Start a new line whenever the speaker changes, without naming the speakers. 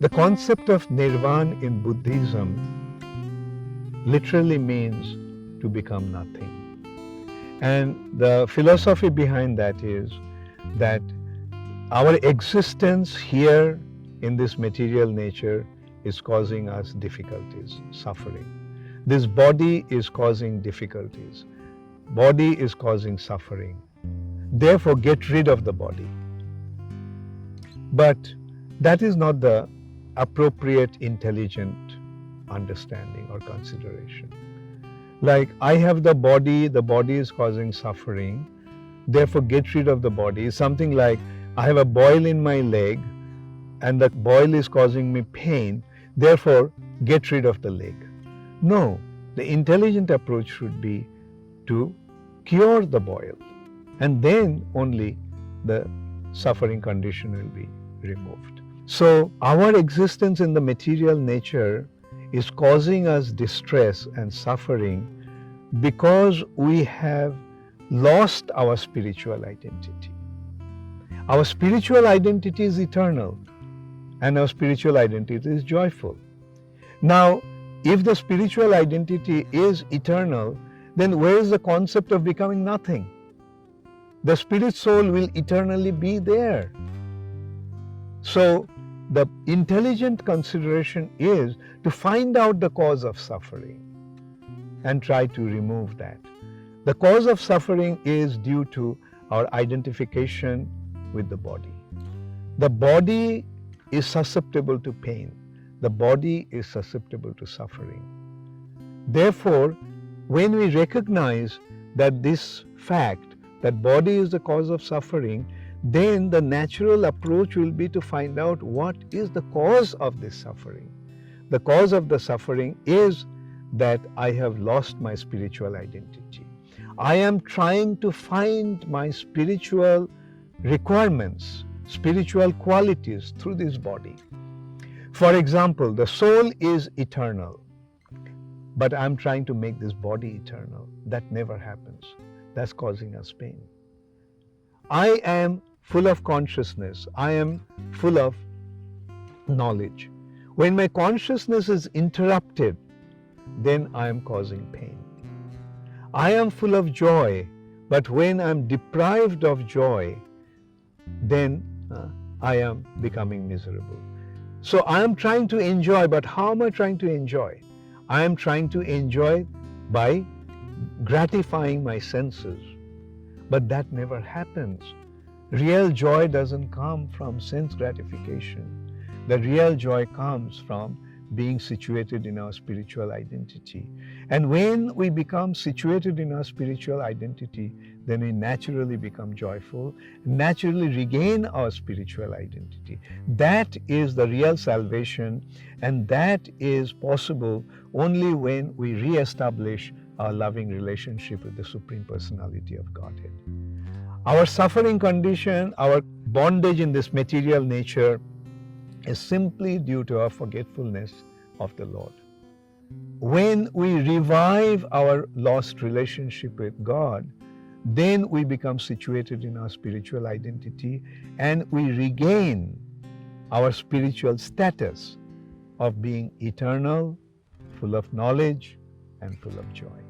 The concept of Nirvana in Buddhism literally means to become nothing. And the philosophy behind that is that our existence here in this material nature is causing us difficulties, suffering. This body is causing difficulties. Body is causing suffering. Therefore, get rid of the body. But that is not the appropriate, intelligent understanding or consideration. Like, I have the body is causing suffering, therefore get rid of the body. It's something like, I have a boil in my leg and that boil is causing me pain, therefore get rid of the leg. No, the intelligent approach should be to cure the boil, and then only the suffering condition will be removed. So our existence in the material nature is causing us distress and suffering because we have lost our spiritual identity. Our spiritual identity is eternal and our spiritual identity is joyful. Now, if the spiritual identity is eternal, then where is the concept of becoming nothing? The spirit soul will eternally be there. So, the intelligent consideration is to find out the cause of suffering and try to remove that. The cause of suffering is due to our identification with the body. The body is susceptible to pain. The body is susceptible to suffering. Therefore, when we recognize that this fact, that body is the cause of suffering, then the natural approach will be to find out what is the cause of this suffering. The cause of the suffering is that I have lost my spiritual identity. I am trying to find my spiritual requirements, spiritual qualities through this body. For example, the soul is eternal, but I'm trying to make this body eternal. That never happens. That's causing us pain. I am full of consciousness. I am full of knowledge. When my consciousness is interrupted, then I am causing pain. I am full of joy, but when I am deprived of joy, then I am becoming miserable. So I am trying to enjoy, but how am I trying to enjoy? I am trying to enjoy by gratifying my senses, but that never happens. Real joy doesn't come from sense gratification. The real joy comes from being situated in our spiritual identity. And when we become situated in our spiritual identity, then we naturally become joyful, naturally regain our spiritual identity. That is the real salvation, and that is possible only when we re-establish our loving relationship with the Supreme Personality of Godhead. Our suffering condition, our bondage in this material nature is simply due to our forgetfulness of the Lord. When we revive our lost relationship with God, then we become situated in our spiritual identity and we regain our spiritual status of being eternal, full of knowledge, and full of joy.